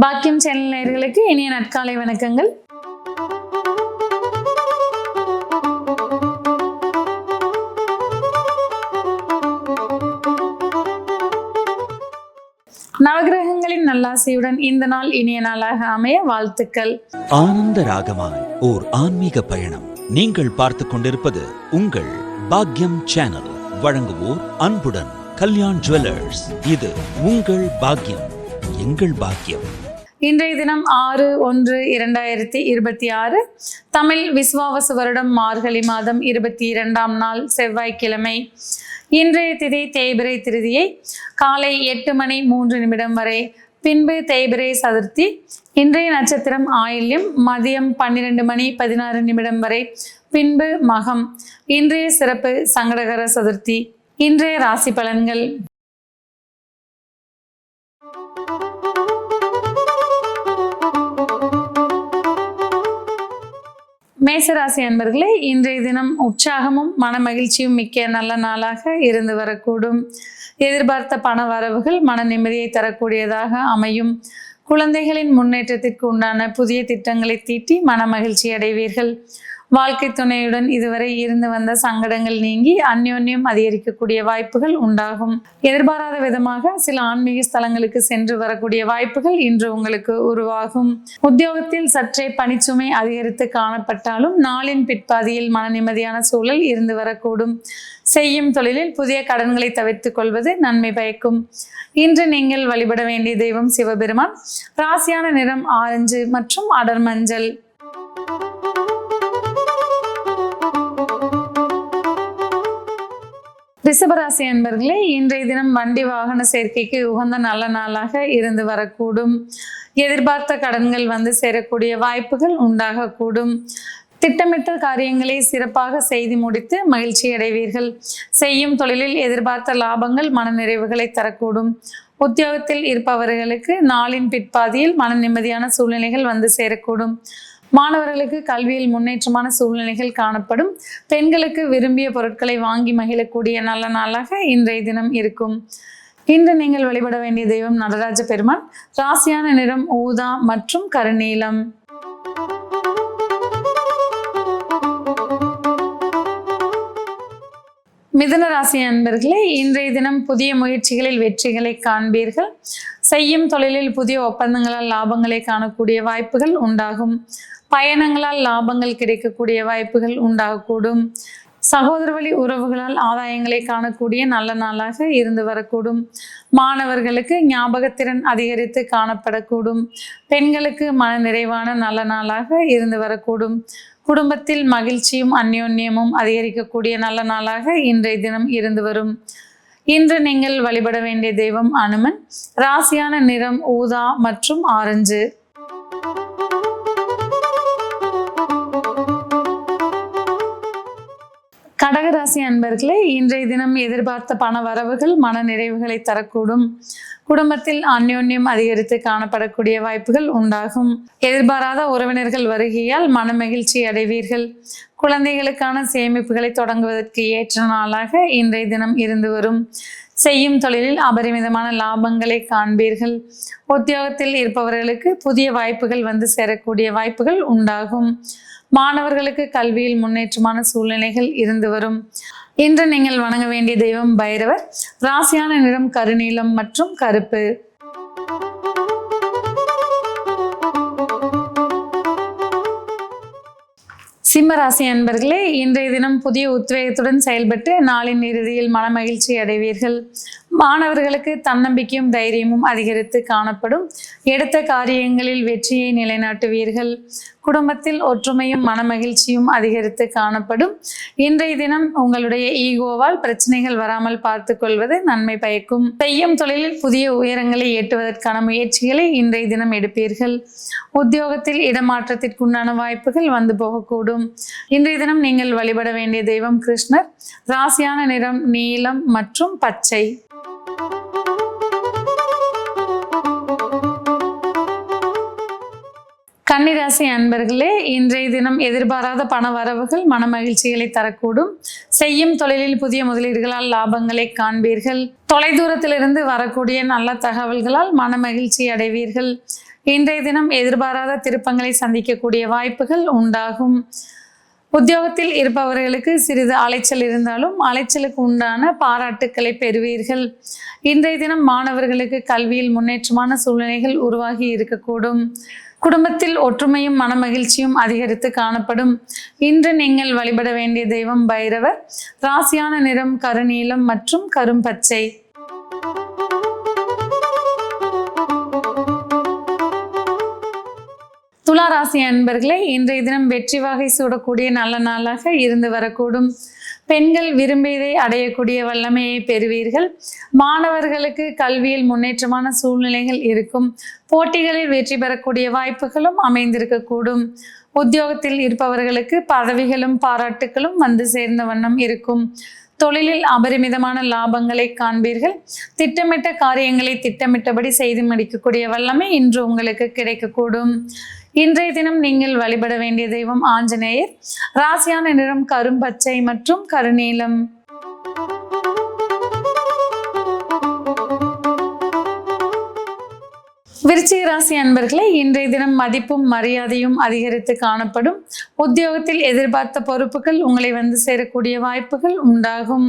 பாக்கியம் சேனல் நேயர்களுக்கு இனிய நற்காலை வணக்கங்கள். நவகிரகங்களின் நல்லாசையுடன் இந்த நாள் இனிய நாளாக அமைய வாழ்த்துக்கள். ஆனந்த ராகமாய் ஓர் ஆன்மீக பயணம். நீங்கள் பார்த்துக் கொண்டிருப்பது உங்கள் பாக்கியம் சேனல். வழங்குவோர் அன்புடன் கல்யாண் ஜுவல்லர்ஸ். இது உங்கள் பாக்கியம், எங்கள் பாக்கியம். இன்றைய தினம் 6/1/2026 தமிழ் விசுவாவசு வருடம் மார்கழி மாதம் 22ஆம் நாள் செவ்வாய்க்கிழமை. இன்றைய திதி தேய்பிறை திருதியை காலை 8:03 வரை, பின்பு தேய்பிறை சதுர்த்தி. இன்றைய நட்சத்திரம் ஆயில்யம், மதியம் 12:16 வரை, பின்பு மகம். இன்றைய சிறப்பு சங்கடகர சதுர்த்தி. இன்றைய ராசி பலன்கள். மேசராசி அன்பர்களே, இன்றைய தினம் உற்சாகமும் மன மகிழ்ச்சியும் மிக்க நல்ல நாளாக இருந்து வரக்கூடும். எதிர்பார்த்த பண வரவுகள் மன நிம்மதியை தரக்கூடியதாக அமையும். குழந்தைகளின் முன்னேற்றத்திற்கு உண்டான புதிய திட்டங்களை தீட்டி மன மகிழ்ச்சி அடைவீர்கள். வாழ்க்கை துணையுடன் இதுவரை இருந்து வந்த சங்கடங்கள் நீங்கி அந்யோன்யம் அதிகரிக்கக்கூடிய வாய்ப்புகள் உண்டாகும். எதிர்பாராத விதமாக சில ஆன்மீக ஸ்தலங்களுக்கு சென்று வரக்கூடிய வாய்ப்புகள் இன்று உங்களுக்கு உருவாகும். உத்தியோகத்தில் சற்றே பணிச்சுமை அதிகரித்து காணப்பட்டாலும் நாளின் பிற்பாதியில் மன நிம்மதியான சூழல் இருந்து வரக்கூடும். செய்யும் தொழிலில் புதிய கடன்களை தவிர்த்துக் கொள்வது நன்மை பயக்கும். இன்று நீங்கள் வழிபட வேண்டிய தெய்வம் சிவபெருமான். ராசியான நிறம் ஆரஞ்சு மற்றும் அடர் மஞ்சள். ரிஷபராசி அன்பர்களே, இன்றைய தினம் வண்டி வாகன சேர்க்கைக்கு உகந்த நல்ல நாளாக இருந்து வரக்கூடும். எதிர்பார்த்த கடன்கள் வந்து சேரக்கூடிய வாய்ப்புகள் உண்டாகக்கூடும். திட்டமிட்ட காரியங்களை சிறப்பாக செய்து முடித்து மகிழ்ச்சி அடைவீர்கள். செய்யும் தொழிலில் எதிர்பார்த்த லாபங்கள் மன நிறைவுகளை தரக்கூடும். உத்தியோகத்தில் இருப்பவர்களுக்கு நாளின் பிற்பாதியில் மன நிம்மதியான சூழ்நிலைகள் வந்து சேரக்கூடும். மாணவர்களுக்கு கல்வியில் முன்னேற்றமான சூழ்நிலைகள் காணப்படும். பெண்களுக்கு விரும்பிய பொருட்களை வாங்கி மகிழக்கூடிய நல்ல நாளாக இன்றைய தினம் இருக்கும். இன்று நீங்கள் வழிபட வேண்டிய தெய்வம் நடராஜ பெருமான். ராசியான நிறம் ஊதா மற்றும் கருநீலம். மிதுன ராசி அன்பர்களே, இன்றைய தினம் புதிய முயற்சிகளில் வெற்றிகளை காண்பீர்கள். செய்யும் தொழிலில் புதிய ஒப்பந்தங்களால் லாபங்களை காணக்கூடிய வாய்ப்புகள் உண்டாகும். பயணங்களால் லாபங்கள் கிடைக்கக்கூடிய வாய்ப்புகள் உண்டாகக்கூடும். சகோதர வழி உறவுகளால் ஆதாயங்களை காணக்கூடிய நல்ல நாளாக இருந்து வரக்கூடும். மாணவர்களுக்கு ஞாபகத்திறன் அதிகரித்து காணப்படக்கூடும். பெண்களுக்கு மன நிறைவான நல்ல நாளாக இருந்து வரக்கூடும். குடும்பத்தில் மகிழ்ச்சியும் அந்யோன்யமும் அதிகரிக்கக்கூடிய நல்ல நாளாக இன்றைய தினம் இருந்து வரும். இன்று நீங்கள் வழிபட வேண்டிய தெய்வம் அனுமன். ராசியான நிறம் ஊதா மற்றும் ஆரஞ்சு. கடகராசி அன்பர்களே, இன்றைய தினம் எதிர்பார்த்த பண வரவுகள் மன நிறைவுகளை தரக்கூடும். குடும்பத்தில் அந்யோன்யம் அதிகரித்து காணப்படக்கூடிய வாய்ப்புகள் உண்டாகும். எதிர்பாராத உறவினர்கள் வருகையால் மன மகிழ்ச்சி அடைவீர்கள். குழந்தைகளுக்கான சேமிப்புகளை தொடங்குவதற்கு ஏற்ற நாளாக இன்றைய தினம் இருந்து வரும். செய்யும் தொழிலில் அபரிமிதமான லாபங்களை காண்பீர்கள். உத்தியோகத்தில் இருப்பவர்களுக்கு புதிய வாய்ப்புகள் வந்து சேரக்கூடிய வாய்ப்புகள் உண்டாகும். மாணவர்களுக்கு கல்வியில் முன்னேற்றமான சூழ்நிலைகள் இருந்து வரும். இன்று நீங்கள் வணங்க வேண்டிய தெய்வம் பைரவர். ராசியான நிறம் கருநீலம் மற்றும் கருப்பு. சிம்மராசி அன்பர்களே, இன்றைய தினம் புதிய உத்வேகத்துடன் செயல்பட்டு நாளின் இறுதியில் மன மகிழ்ச்சி அடைவீர்கள். மாணவர்களுக்கு தன்னம்பிக்கையும் தைரியமும் அதிகரித்து காணப்படும். எடுத்த காரியங்களில் வெற்றியை நிலைநாட்டுவீர்கள். குடும்பத்தில் ஒற்றுமையும் மன மகிழ்ச்சியும் அதிகரித்து காணப்படும். இன்றைய தினம் உங்களுடைய ஈகோவால் பிரச்சனைகள் வராமல் பார்த்து கொள்வது நன்மை பயக்கும். செய்யும் தொழிலில் புதிய உயரங்களை எட்டுவதற்கான முயற்சிகளை இன்றைய தினம் எடுப்பீர்கள். உத்தியோகத்தில் இடமாற்றத்திற்குண்டான வாய்ப்புகள் வந்து போகக்கூடும். இன்றைய தினம் நீங்கள் வழிபட வேண்டிய தெய்வம் கிருஷ்ணர். ராசியான நிறம் நீலம் மற்றும் பச்சை. கன்னிராசி அன்பர்களே, இன்றைய தினம் எதிர்பாராத பண வரவுகள் மன மகிழ்ச்சிகளை தரக்கூடும். செய்யும் தொழிலில் புதிய முதலீடுகளால் லாபங்களை காண்பீர்கள். தொலைதூரத்திலிருந்து வரக்கூடிய நல்ல தகவல்களால் மன மகிழ்ச்சி அடைவீர்கள். இன்றைய தினம் எதிர்பாராத திருப்பங்களை சந்திக்கக்கூடிய வாய்ப்புகள் உண்டாகும். உத்தியோகத்தில் இருப்பவர்களுக்கு சிறிது அலைச்சல் இருந்தாலும் அலைச்சலுக்கு உண்டான பாராட்டுக்களை பெறுவீர்கள். இன்றைய தினம் மாணவர்களுக்கு கல்வியில் முன்னேற்றமான சூழ்நிலைகள் உருவாகி இருக்கக்கூடும். குடும்பத்தில் ஒற்றுமையும் மனமகிழ்ச்சியும் அதிகரித்து காணப்படும். இன்று நீங்கள் வழிபட வேண்டிய தெய்வம் பைரவர். ராசியான நிறம் கருநீலம் மற்றும் கரும்பச்சை. துலா ராசி அன்பர்களே, இன்றைய தினம் வெற்றி வாகை சூடக்கூடிய நல்ல நாளாக இருந்து வரக்கூடும். பெண்கள் விரும்பியதை அடையக்கூடிய வல்லமையை பெறுவீர்கள். மாணவர்களுக்கு கல்வியில் முன்னேற்றமான சூழ்நிலைகள் இருக்கும். போட்டிகளில் வெற்றி பெறக்கூடிய வாய்ப்புகளும் அமைந்திருக்கக்கூடும். உத்தியோகத்தில் இருப்பவர்களுக்கு பதவிகளும் பாராட்டுகளும் வந்து சேர்ந்த வண்ணம் இருக்கும். தொழிலில் அபரிமிதமான லாபங்களை காண்பீர்கள். திட்டமிட்ட காரியங்களை திட்டமிட்டபடி செய்து முடிக்கக்கூடிய வல்லமை இன்று உங்களுக்கு கிடைக்கக்கூடும். இன்றைய தினம் நீங்கள் வழிபட வேண்டிய தெய்வம் ஆஞ்சநேயர். ராசியான நிறம் கரும்பச்சை மற்றும் கருநீலம். விருச்சிக ராசி அன்பர்களே, இன்றைய தினம் மதிப்பும் மரியாதையும் அதிகரித்து காணப்படும். உத்தியோகத்தில் எதிர்பார்த்த பொறுப்புகள் உங்களை வந்து சேரக்கூடிய வாய்ப்புகள் உண்டாகும்.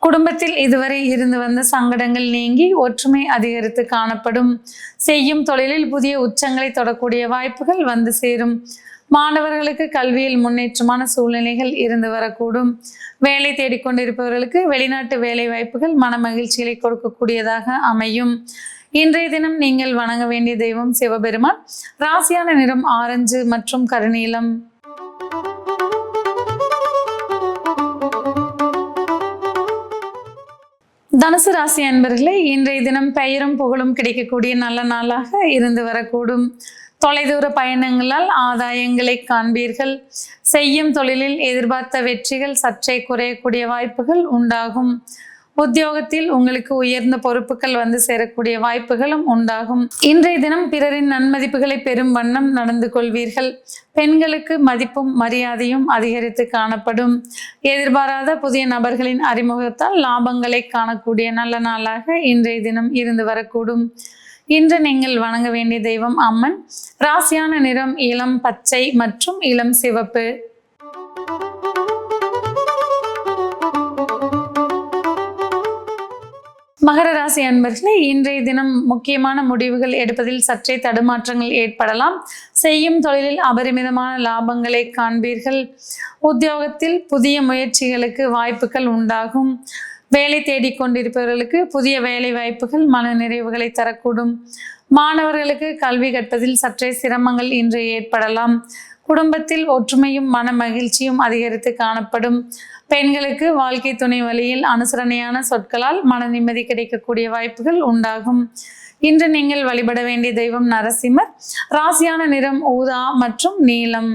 குடும்பத்தில் இதுவரை இருந்து வந்த சங்கடங்கள் நீங்கி ஒற்றுமை அதிகரித்து காணப்படும். செய்யும் தொழிலில் புதிய உச்சங்களை தொடக்கூடிய வாய்ப்புகள் வந்து சேரும். மாணவர்களுக்கு கல்வியில் முன்னேற்றமான சூழ்நிலைகள் இருந்து வரக்கூடும். வேலை தேடிக்கொண்டிருப்பவர்களுக்கு வெளிநாட்டு வேலை வாய்ப்புகள் மன மகிழ்ச்சிகளை கொடுக்கக்கூடியதாக அமையும். இன்றைய தினம் நீங்கள் வணங்க வேண்டிய தெய்வம் சிவபெருமான். ராசியான நிறம் ஆரஞ்சு மற்றும் கருநீலம். தனுசு ராசி அன்பர்களே, இன்றைய தினம் பெயரும் புகழும் கிடைக்கக்கூடிய நல்ல நாளாக இருந்து வரக்கூடும். தொலைதூர பயணங்களால் ஆதாயங்களை காண்பீர்கள். செய்யும் தொழிலில் எதிர்பார்த்த வெற்றிகள் சற்றே குறையக்கூடிய வாய்ப்புகள் உண்டாகும். உத்தியோகத்தில் உங்களுக்கு உயர்ந்த பொறுப்புகள் வந்து சேரக்கூடிய வாய்ப்புகளும் உண்டாகும். இன்றைய தினம் பிறரின் நன்மதிப்புகளை பெறும் வண்ணம் நடந்து கொள்வீர்கள். பெண்களுக்கு மதிப்பும் மரியாதையும் அதிகரித்து காணப்படும். எதிர்பாராத புதிய நபர்களின் அறிமுகத்தால் லாபங்களை காணக்கூடிய நல்ல நாளாக இன்றைய தினம் இருந்து வரக்கூடும். இன்று நீங்கள் வணங்க வேண்டிய தெய்வம் அம்மன். ராசியான நிறம் இளம் பச்சை மற்றும் இளம் சிவப்பு. மகர ராசி அன்பர்களே, இன்றைய தினம் முக்கியமான முடிவுகள் எடுப்பதில் சற்றே தடுமாற்றங்கள் ஏற்படலாம். செய்யும் தொழிலில் அபரிமிதமான லாபங்களை காண்பீர்கள். உத்தியோகத்தில் புதிய முயற்சிகளுக்கு வாய்ப்புகள் உண்டாகும். வேலை தேடிக்கொண்டிருப்பவர்களுக்கு புதிய வேலை வாய்ப்புகள் மன நிறைவுகளை தரக்கூடும். மாணவர்களுக்கு கல்வி கற்பதில் சற்றே சிரமங்கள் இன்று ஏற்படலாம். குடும்பத்தில் ஒற்றுமையும் மன மகிழ்ச்சியும் அதிகரித்து காணப்படும். பெண்களுக்கு வாழ்க்கை துணை வழியில் அனுசரணையான சொற்களால் மன நிம்மதி கிடைக்கக்கூடிய வாய்ப்புகள் உண்டாகும். இன்று நீங்கள் வழிபட வேண்டிய தெய்வம் நரசிம்மர். ராசியான நிறம் ஊதா மற்றும் நீலம்.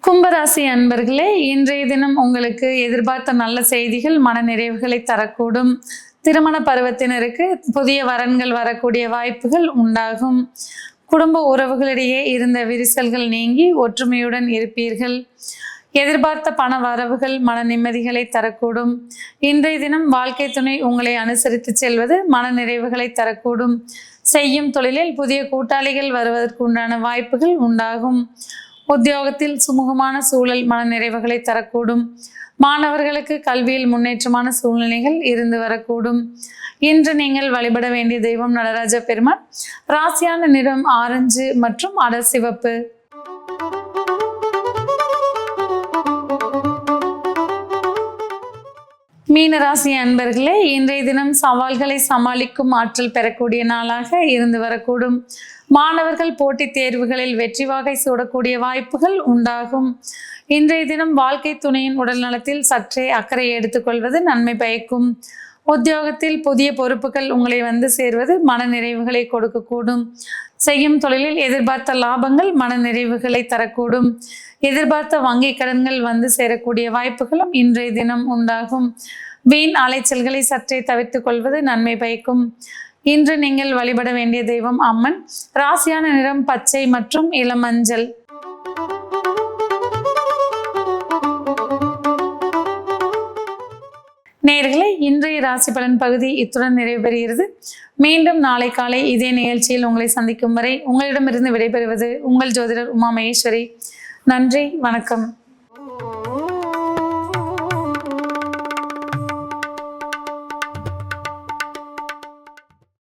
கும்பராசி அன்பர்களே, இன்றைய தினம் உங்களுக்கு எதிர்பார்த்த நல்ல செய்திகள் மன நிறைவுகளை தரக்கூடும். திருமண பருவத்தினருக்கு புதிய வரன்கள் வரக்கூடிய வாய்ப்புகள் உண்டாகும். குடும்ப உறவுகளிடையே இருந்த விரிசல்கள் நீங்கி ஒற்றுமையுடன் இருப்பீர்கள். எதிர்பார்த்த பண வரவுகள் மன நிம்மதிகளை தரக்கூடும். இன்றைய தினம் வாழ்க்கை துணை உங்களை அனுசரித்து செல்வது மன நிறைவுகளை தரக்கூடும். செய்யும் தொழிலில் புதிய கூட்டாளிகள் வருவதற்கு உண்டான வாய்ப்புகள் உண்டாகும். உத்தியோகத்தில் சுமூகமான சூழல் மன நிறைவுகளை தரக்கூடும். மாணவர்களுக்கு கல்வியில் முன்னேற்றமான சூழ்நிலைகள் இருந்து வரக்கூடும். இன்று நீங்கள் வழிபட வேண்டிய தெய்வம் நடராஜ பெருமான். ராசியான நிறம் ஆரஞ்சு மற்றும் அடர் சிவப்பு. மீனராசி அன்பர்களே, இன்றைய தினம் சவால்களை சமாளிக்கும் ஆற்றல் பெறக்கூடிய நாளாக இருந்து வரக்கூடும். மாணவர்கள் போட்டித் தேர்வுகளில் வெற்றி வாகை சூடக்கூடிய வாய்ப்புகள் உண்டாகும். இன்றைய தினம் வாழ்க்கை துணையின் உடல் நலத்தில் சற்றே அக்கறை எடுத்துக்கொள்வது நன்மை பயக்கும். உத்தியோகத்தில் புதிய பொறுப்புகள் உங்களை வந்து சேர்வது மன நிறைவுகளை கொடுக்கக்கூடும். செய்யும் தொழிலில் எதிர்பார்த்த லாபங்கள் மன நிறைவுகளை தரக்கூடும். எதிர்பார்த்த வங்கி கடன்கள் வந்து சேரக்கூடிய வாய்ப்புகளும் இன்றைய தினம் உண்டாகும். வீண் அலைச்சல்களை சற்றே தவிர்த்துக் கொள்வது நன்மை பயக்கும். இன்று நீங்கள் வழிபட வேண்டிய தெய்வம் அம்மன். ராசியான நிறம் பச்சை மற்றும் இளமஞ்சள். நேயர்களே, இன்றைய ராசி பலன் பகுதி இத்துடன் நிறைவு பெறுகிறது. மீண்டும் நாளை காலை இதே நிகழ்ச்சியில் உங்களை சந்திக்கும் வரை உங்களிடமிருந்து விடைபெறுவது உங்கள் ஜோதிடர் உமா மகேஸ்வரி. நன்றி, வணக்கம்.